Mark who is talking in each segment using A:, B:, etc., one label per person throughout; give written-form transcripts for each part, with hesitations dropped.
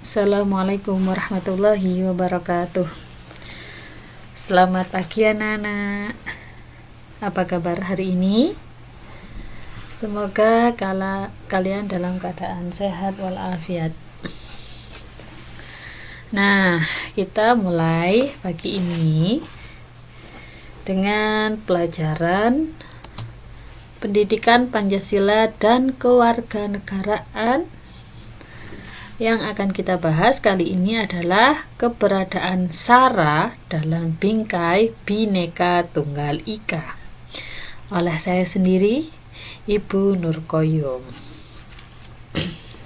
A: Assalamualaikum warahmatullahi wabarakatuh. Selamat pagi anak-anak. Apa kabar hari ini? Semoga kalian dalam keadaan sehat walafiat. Nah, kita mulai pagi ini dengan pelajaran pendidikan Pancasila dan kewarganegaraan. Yang akan kita bahas kali ini adalah keberadaan SARA dalam bingkai Bhinneka Tunggal Ika oleh saya sendiri, Ibu Nurkoyum.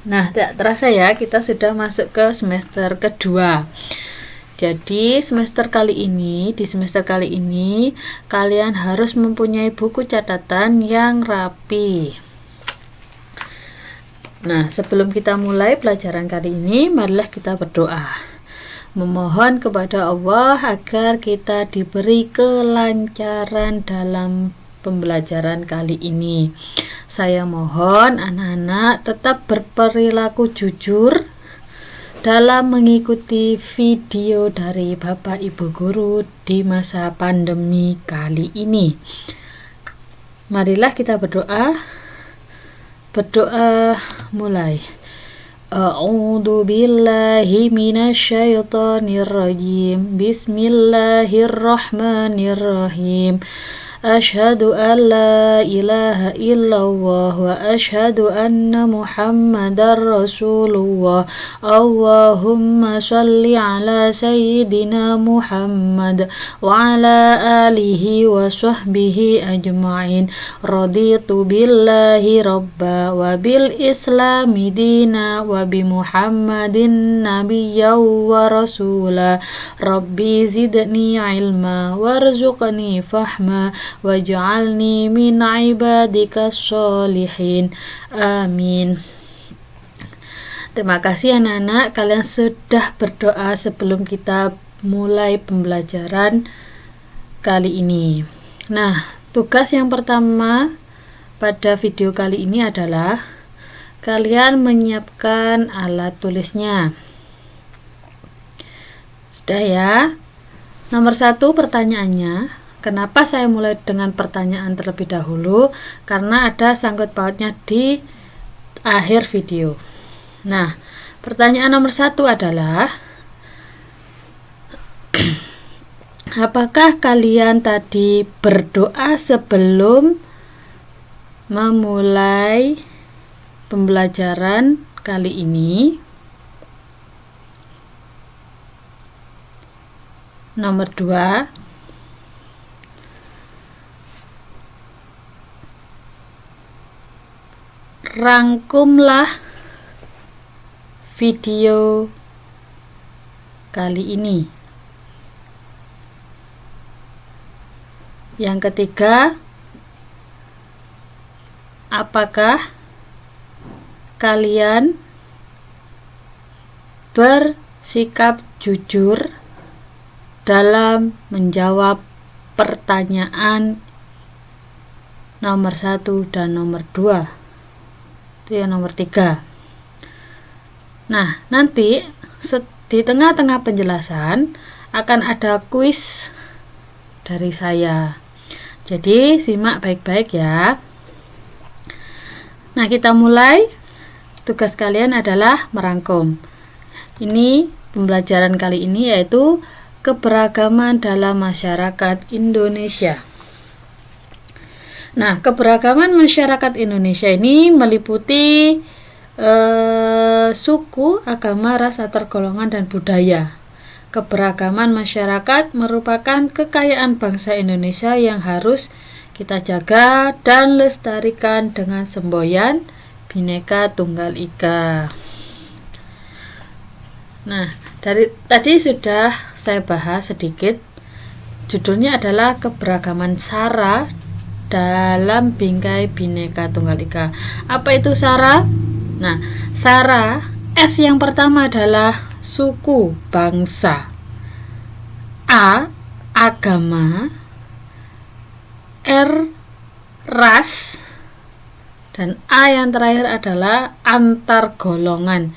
A: Nah, tak terasa ya, kita sudah masuk ke semester kedua. Jadi di semester kali ini kalian harus mempunyai buku catatan yang rapi. Nah, sebelum kita mulai pelajaran kali ini, marilah kita berdoa. Memohon kepada Allah agar kita diberi kelancaran dalam pembelajaran kali ini. Saya mohon anak-anak tetap berperilaku jujur dalam mengikuti video dari Bapak Ibu Guru di masa pandemi kali ini. Marilah kita berdoa. Mulai. A'udzu billahi minasyaitonir rajim. Bismillahirrahmanirrahim. Asyhadu an la ilaha illallah wa asyhadu anna Muhammadar Rasulullah. Allahumma shalli ala sayyidina Muhammad wa ala alihi wa sahbihi ajma'in. Raditu billahi rabba wa bil islami dina wa bi Muhammadin nabiyya wa rasula. Rabbi zidni ilma warzuqni fahma waj'alni min ibadikas sholihin. Amin. Terima kasih anak-anak, kalian sudah berdoa sebelum kita mulai pembelajaran kali ini. Nah, tugas yang pertama pada video kali ini adalah kalian menyiapkan alat tulisnya. Sudah ya? Nomor 1 pertanyaannya. Kenapa saya mulai dengan pertanyaan terlebih dahulu? Karena ada sangkut pautnya di akhir video. Nah, pertanyaan nomor 1 adalah apakah kalian tadi berdoa sebelum memulai pembelajaran kali ini? Nomor 2, rangkumlah video kali ini. Yang ketiga, apakah kalian bersikap jujur dalam menjawab pertanyaan nomor 1 dan nomor 2? Itu yang nomor 3. Nah, nanti di tengah-tengah penjelasan akan ada kuis dari saya. Jadi simak baik-baik ya. Nah, kita mulai. Tugas kalian adalah merangkum. Ini pembelajaran kali ini yaitu keberagaman dalam masyarakat Indonesia. Nah, keberagaman masyarakat Indonesia ini meliputi suku, agama, ras, antar golongan, dan budaya. Keberagaman masyarakat merupakan kekayaan bangsa Indonesia yang harus kita jaga dan lestarikan dengan semboyan Bhinneka Tunggal Ika. Nah, tadi sudah saya bahas sedikit. Judulnya adalah keberagaman SARA dalam bingkai Bhinneka Tunggal Ika. Apa itu SARA? Nah, SARA, S yang pertama adalah suku, bangsa. A, agama. R, ras. Dan A yang terakhir adalah antar golongan.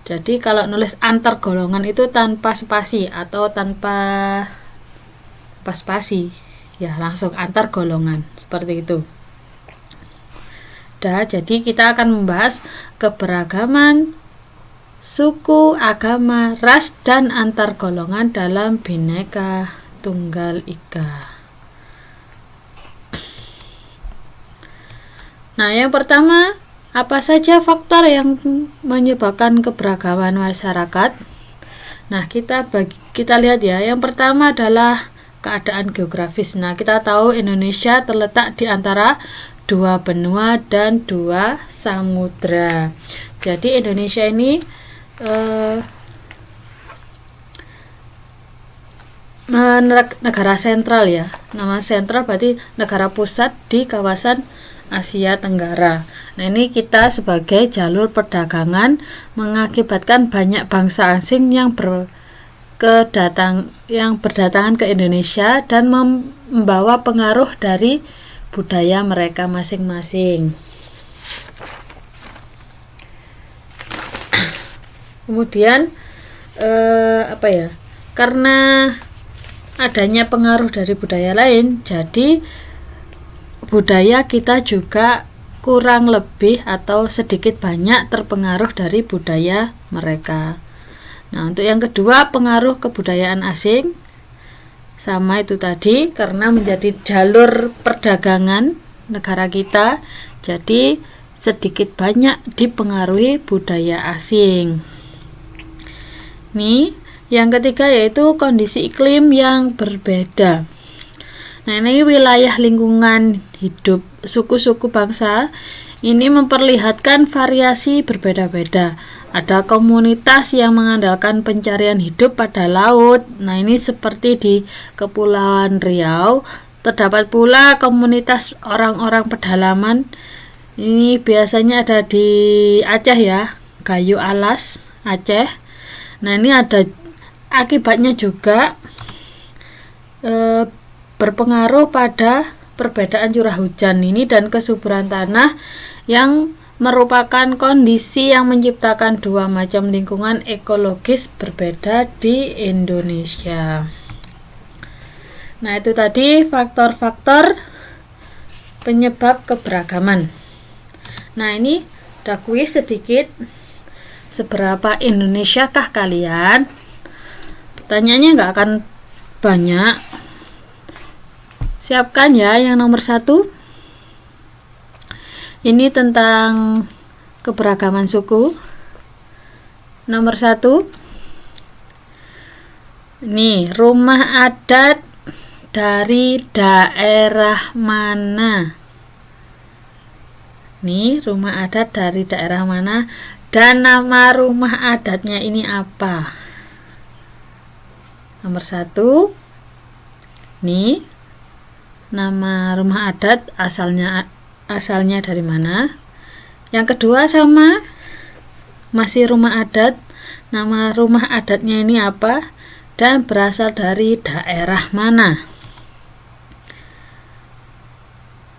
A: Jadi kalau nulis antar golongan itu tanpa spasi atau tanpa spasi, ya langsung antar golongan seperti itu. Jadi kita akan membahas keberagaman suku, agama, ras, dan antar golongan dalam Bhinneka Tunggal Ika. Nah, yang pertama, apa saja faktor yang menyebabkan keberagaman masyarakat? Nah, kita lihat ya. Yang pertama adalah keadaan geografis. Nah, kita tahu Indonesia terletak di antara 2 benua dan 2 samudra. Jadi Indonesia ini negara sentral ya. Nama sentral berarti negara pusat di kawasan Asia Tenggara. Nah, ini kita sebagai jalur perdagangan mengakibatkan banyak bangsa asing yang berdatangan ke Indonesia dan membawa pengaruh dari budaya mereka masing-masing. Kemudian karena adanya pengaruh dari budaya lain, jadi budaya kita juga kurang lebih atau sedikit banyak terpengaruh dari budaya mereka. Nah, untuk yang kedua, pengaruh kebudayaan asing. Sama itu tadi, karena menjadi jalur perdagangan negara kita, jadi sedikit banyak dipengaruhi budaya asing. Nih, yang ketiga yaitu kondisi iklim yang berbeda. Nah, ini wilayah lingkungan hidup suku-suku bangsa ini memperlihatkan variasi berbeda-beda. Ada komunitas yang mengandalkan pencarian hidup pada laut. Nah, ini seperti di Kepulauan Riau. Terdapat pula komunitas orang-orang pedalaman. Ini biasanya ada di Aceh ya, Gayo Alas, Aceh. Nah, ini ada akibatnya juga berpengaruh pada perbedaan curah hujan ini dan kesuburan tanah yang merupakan kondisi yang menciptakan 2 macam lingkungan ekologis berbeda di Indonesia. Nah, itu tadi faktor-faktor penyebab keberagaman. Nah, ini ada kuis sedikit. Seberapa Indonesiakah kalian? Pertanyaannya nggak akan banyak. Siapkan ya yang nomor 1. Ini tentang keberagaman suku. Nomor 1. Nih, rumah adat dari daerah mana? Nih, rumah adat dari daerah mana? Dan nama rumah adatnya ini apa? Nomor 1. Nih, nama rumah adat asalnya dari mana? Yang kedua sama, masih rumah adat, nama rumah adatnya ini apa dan berasal dari daerah mana?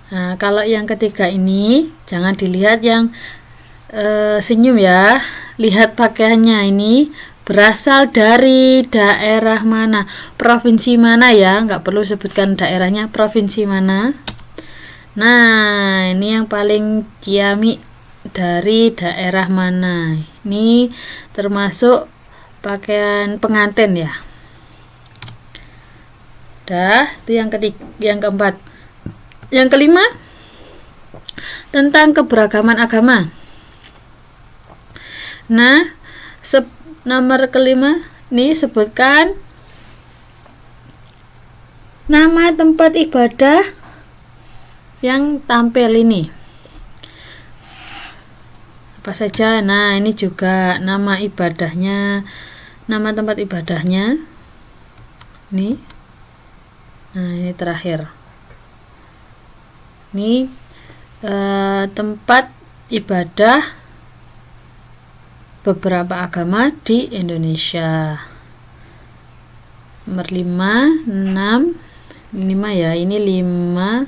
A: Nah, kalau yang ketiga ini jangan dilihat yang senyum ya, lihat pakaiannya ini berasal dari daerah mana, provinsi mana ya, nggak perlu sebutkan daerahnya, provinsi mana. Nah, ini yang paling ciamik dari daerah mana. Ini termasuk pakaian pengantin ya. Dah, itu yang keempat. Yang kelima, tentang keberagaman agama. Nah, nomor kelima, nih sebutkan nama tempat ibadah yang tampil ini. Apa saja? Nah, ini juga nama ibadahnya, nama tempat ibadahnya. Nih. Nah, ini terakhir. Ini tempat ibadah beberapa agama di Indonesia. Nomor 5, 6, 5 ya, ini 5,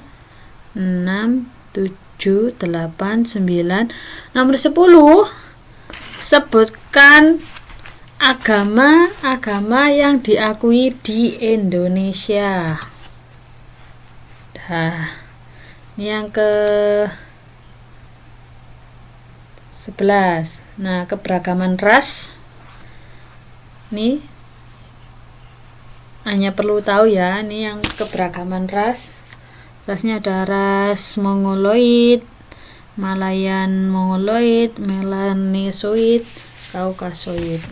A: 6, 7, 8, 9. Nomor 10, Sebutkan agama yang diakui di Indonesia. Nah, ini yang ke 11. Nah, keberagaman ras. Nih, hanya perlu tahu ya, ini yang keberagaman ras. Rasnya ada ras Mongoloid, Malayan Mongoloid, Melanesoid, Kaukasoid.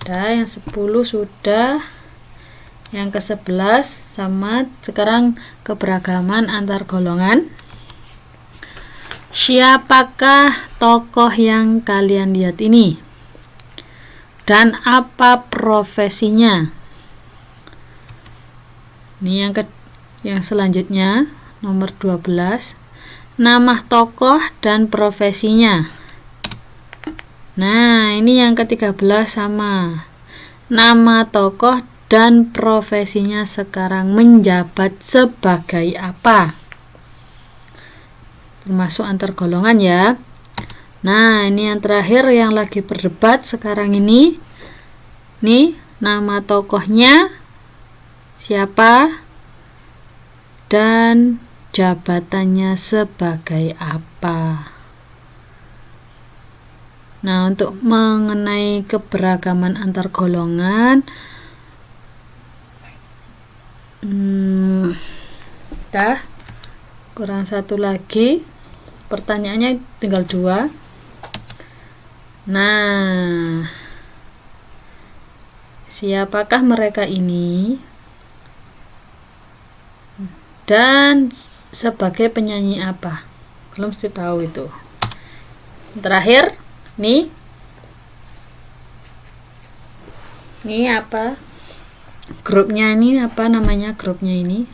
A: Nah, yang 10 sudah. Yang ke-11 sama. Sekarang keberagaman antar golongan. Siapakah tokoh yang kalian lihat ini? Dan apa profesinya? Ini yang selanjutnya, nomor 12. Nama tokoh dan profesinya. Nah, ini yang ke-13 sama. Nama tokoh dan profesinya sekarang menjabat sebagai apa? Termasuk antar golongan ya. Nah, ini yang terakhir yang lagi berdebat sekarang ini. Nih, nama tokohnya siapa dan jabatannya sebagai apa. Nah, untuk mengenai keberagaman antar golongan, kurang satu lagi. Pertanyaannya tinggal 2. Nah, siapakah mereka ini? Dan sebagai penyanyi apa? Belum mesti tahu itu. Terakhir, nih apa? Grupnya ini apa namanya grupnya ini?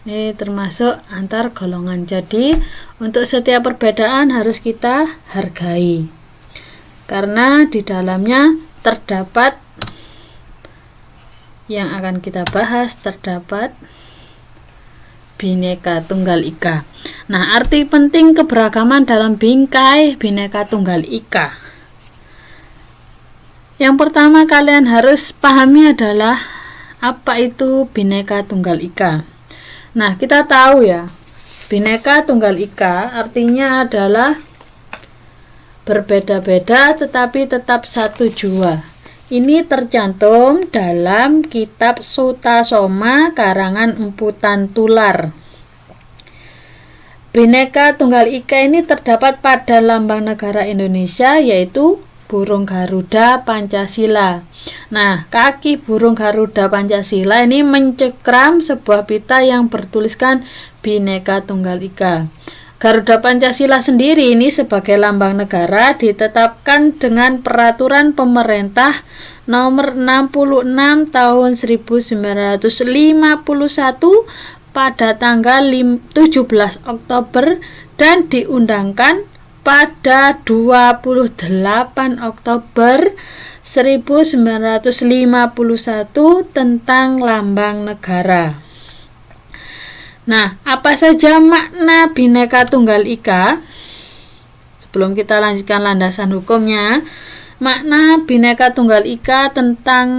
A: Ini termasuk antar golongan. Jadi untuk setiap perbedaan harus kita hargai, karena di dalamnya terdapat yang akan kita bahas, terdapat Bhinneka Tunggal Ika. Nah, arti penting keberagaman dalam bingkai Bhinneka Tunggal Ika. Yang pertama kalian harus pahami adalah apa itu Bhinneka Tunggal Ika. Nah, kita tahu ya, Bhinneka Tunggal Ika artinya adalah berbeda-beda tetapi tetap satu jua. Ini tercantum dalam kitab Sutasoma karangan Empu Tantular. Bhinneka Tunggal Ika ini terdapat pada lambang negara Indonesia, yaitu burung Garuda Pancasila. Nah, kaki burung Garuda Pancasila ini mencekram sebuah pita yang bertuliskan Bhinneka Tunggal Ika. Garuda Pancasila sendiri ini sebagai lambang negara ditetapkan dengan peraturan pemerintah nomor 66 tahun 1951 pada tanggal 17 Oktober dan diundangkan pada 28 Oktober 1951 tentang lambang negara. Nah, apa saja makna Bhinneka Tunggal Ika? Sebelum kita lanjutkan landasan hukumnya, makna Bhinneka Tunggal Ika tentang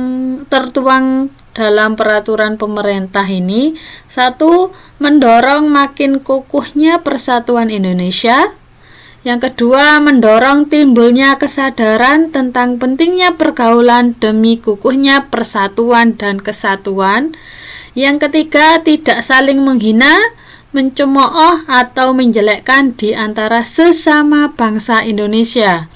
A: tertuang dalam peraturan pemerintah ini: 1. Mendorong makin kukuhnya persatuan Indonesia. Yang kedua, mendorong timbulnya kesadaran tentang pentingnya pergaulan demi kukuhnya persatuan dan kesatuan. Yang ketiga, tidak saling menghina, mencemooh atau menjelekkan di antara sesama bangsa Indonesia.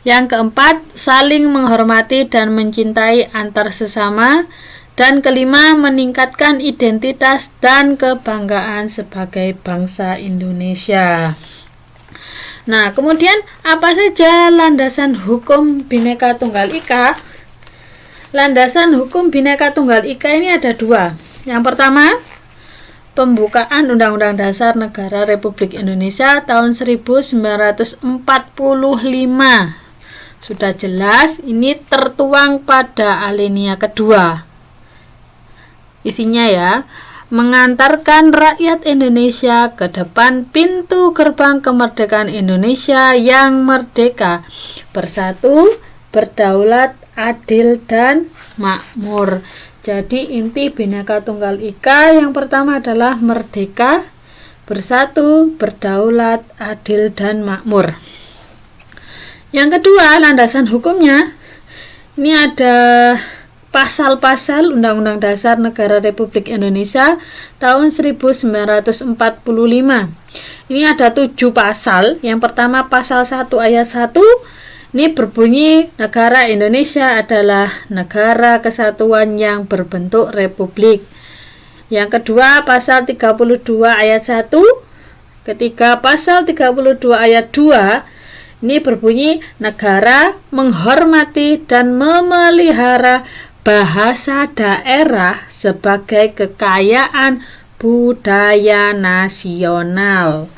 A: Yang keempat, saling menghormati dan mencintai antar sesama. Dan kelima, meningkatkan identitas dan kebanggaan sebagai bangsa Indonesia. Nah, kemudian apa saja landasan hukum Bhinneka Tunggal Ika? Landasan hukum Bhinneka Tunggal Ika ini ada 2. Yang pertama, pembukaan Undang-Undang Dasar Negara Republik Indonesia tahun 1945. Sudah jelas, ini tertuang pada alinea kedua. Isinya ya, mengantarkan rakyat Indonesia ke depan pintu gerbang kemerdekaan Indonesia yang merdeka, bersatu, berdaulat, adil, dan makmur. Jadi inti Bhinneka Tunggal Ika yang pertama adalah merdeka, bersatu, berdaulat, adil, dan makmur. Yang kedua, landasan hukumnya. Ini ada pasal-pasal Undang-Undang Dasar Negara Republik Indonesia tahun 1945. Ini ada 7 pasal. Yang pertama pasal 1 ayat 1. Ini berbunyi, negara Indonesia adalah negara kesatuan yang berbentuk republik. Yang kedua, pasal 32 ayat 1. Ketiga, pasal 32 ayat 2. Ini berbunyi, negara menghormati dan memelihara bahasa daerah sebagai kekayaan budaya nasional.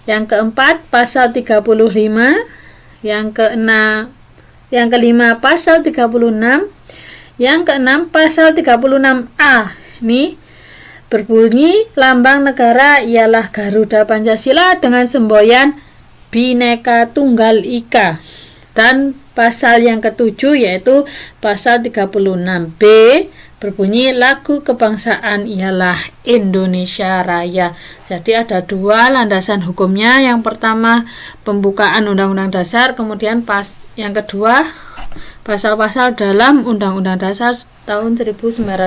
A: Yang keempat, pasal 35. Yang kelima pasal 36, yang keenam pasal 36A. Ini berbunyi, lambang negara ialah Garuda Pancasila dengan semboyan Bhinneka Tunggal Ika. Dan pasal yang ketujuh yaitu pasal 36B berbunyi, lagu kebangsaan ialah Indonesia Raya. Jadi ada 2 landasan hukumnya. Yang pertama pembukaan Undang-Undang Dasar, kemudian yang kedua pasal-pasal dalam Undang-Undang Dasar tahun 1945.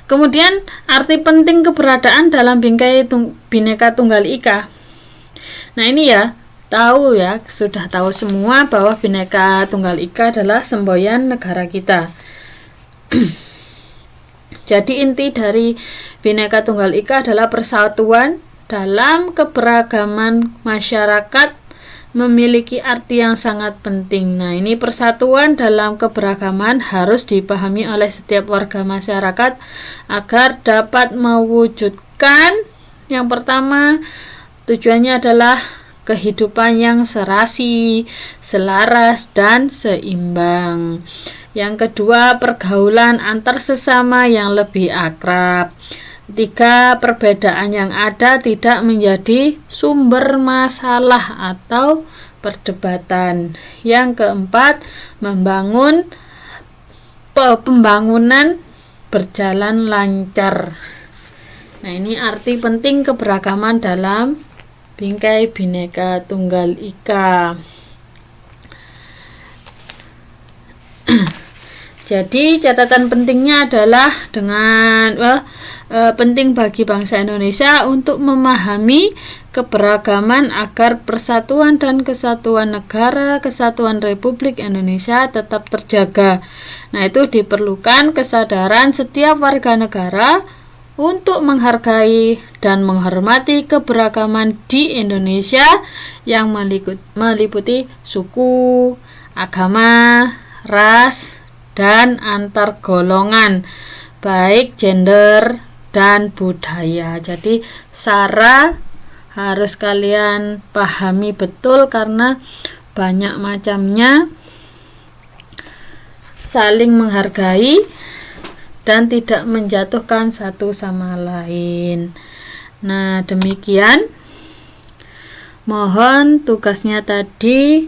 A: Kemudian arti penting keberadaan dalam Bhinneka Tunggal Ika. Nah ini sudah tahu semua bahwa Bhinneka Tunggal Ika adalah semboyan negara kita. Jadi inti dari Bhinneka Tunggal Ika adalah persatuan dalam keberagaman masyarakat memiliki arti yang sangat penting. Nah, ini persatuan dalam keberagaman harus dipahami oleh setiap warga masyarakat agar dapat mewujudkan, yang pertama tujuannya adalah kehidupan yang serasi, selaras, dan seimbang. Yang kedua, pergaulan antar sesama yang lebih akrab. Tiga, perbedaan yang ada tidak menjadi sumber masalah atau perdebatan. Yang keempat, pembangunan berjalan lancar. Nah, ini arti penting keberagaman dalam bingkai Bhinneka Tunggal Ika. Jadi catatan pentingnya adalah penting bagi bangsa Indonesia untuk memahami keberagaman agar persatuan dan kesatuan negara, kesatuan Republik Indonesia tetap terjaga. Nah, itu diperlukan kesadaran setiap warga negara untuk menghargai dan menghormati keberagaman di Indonesia yang meliputi suku, agama, ras, dan antar golongan, baik gender dan budaya. Jadi SARA harus kalian pahami betul karena banyak macamnya, saling menghargai dan tidak menjatuhkan satu sama lain. Nah, demikian. Mohon tugasnya tadi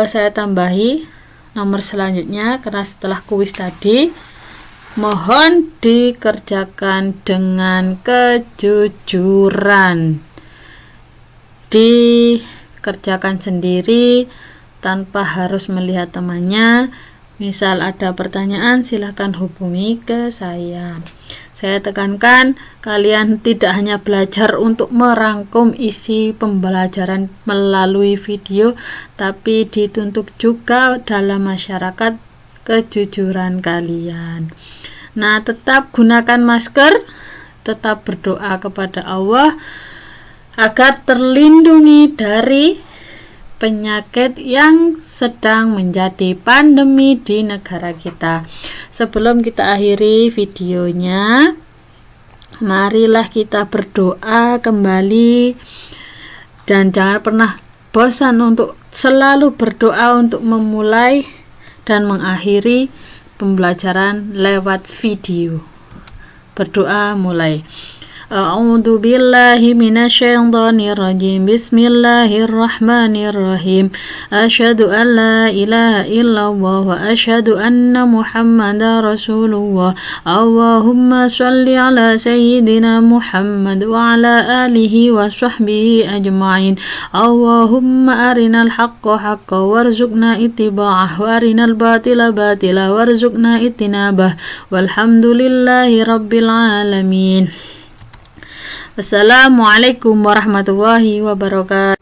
A: saya tambahi nomor selanjutnya, karena setelah kuis tadi mohon dikerjakan dengan kejujuran, dikerjakan sendiri tanpa harus melihat temannya. Misal ada pertanyaan, silahkan hubungi ke saya. Saya tekankan, kalian tidak hanya belajar untuk merangkum isi pembelajaran melalui video, tapi dituntut juga dalam masyarakat kejujuran kalian. Nah, tetap gunakan masker, tetap berdoa kepada Allah agar terlindungi dari penyakit yang sedang menjadi pandemi di negara kita. Sebelum kita akhiri videonya, marilah kita berdoa kembali dan jangan pernah bosan untuk selalu berdoa untuk memulai dan mengakhiri pembelajaran lewat video. Berdoa mulai. A'udzu billahi minasyaitonir rajim. Bismillahirrahmanirrahim. Asyhadu an la ilaha illallah wa asyhadu anna Muhammadar Rasulullah. Allahumma shalli ala sayyidina Muhammad wa ala alihi wa sahbihi ajma'in. Allahumma arinal haqqa haqqan warzuqna ittiba'ah wa arinal batila batila warzuqna ijtinabah. Walhamdulillahi rabbil alamin. Assalamualaikum warahmatullahi wabarakatuh.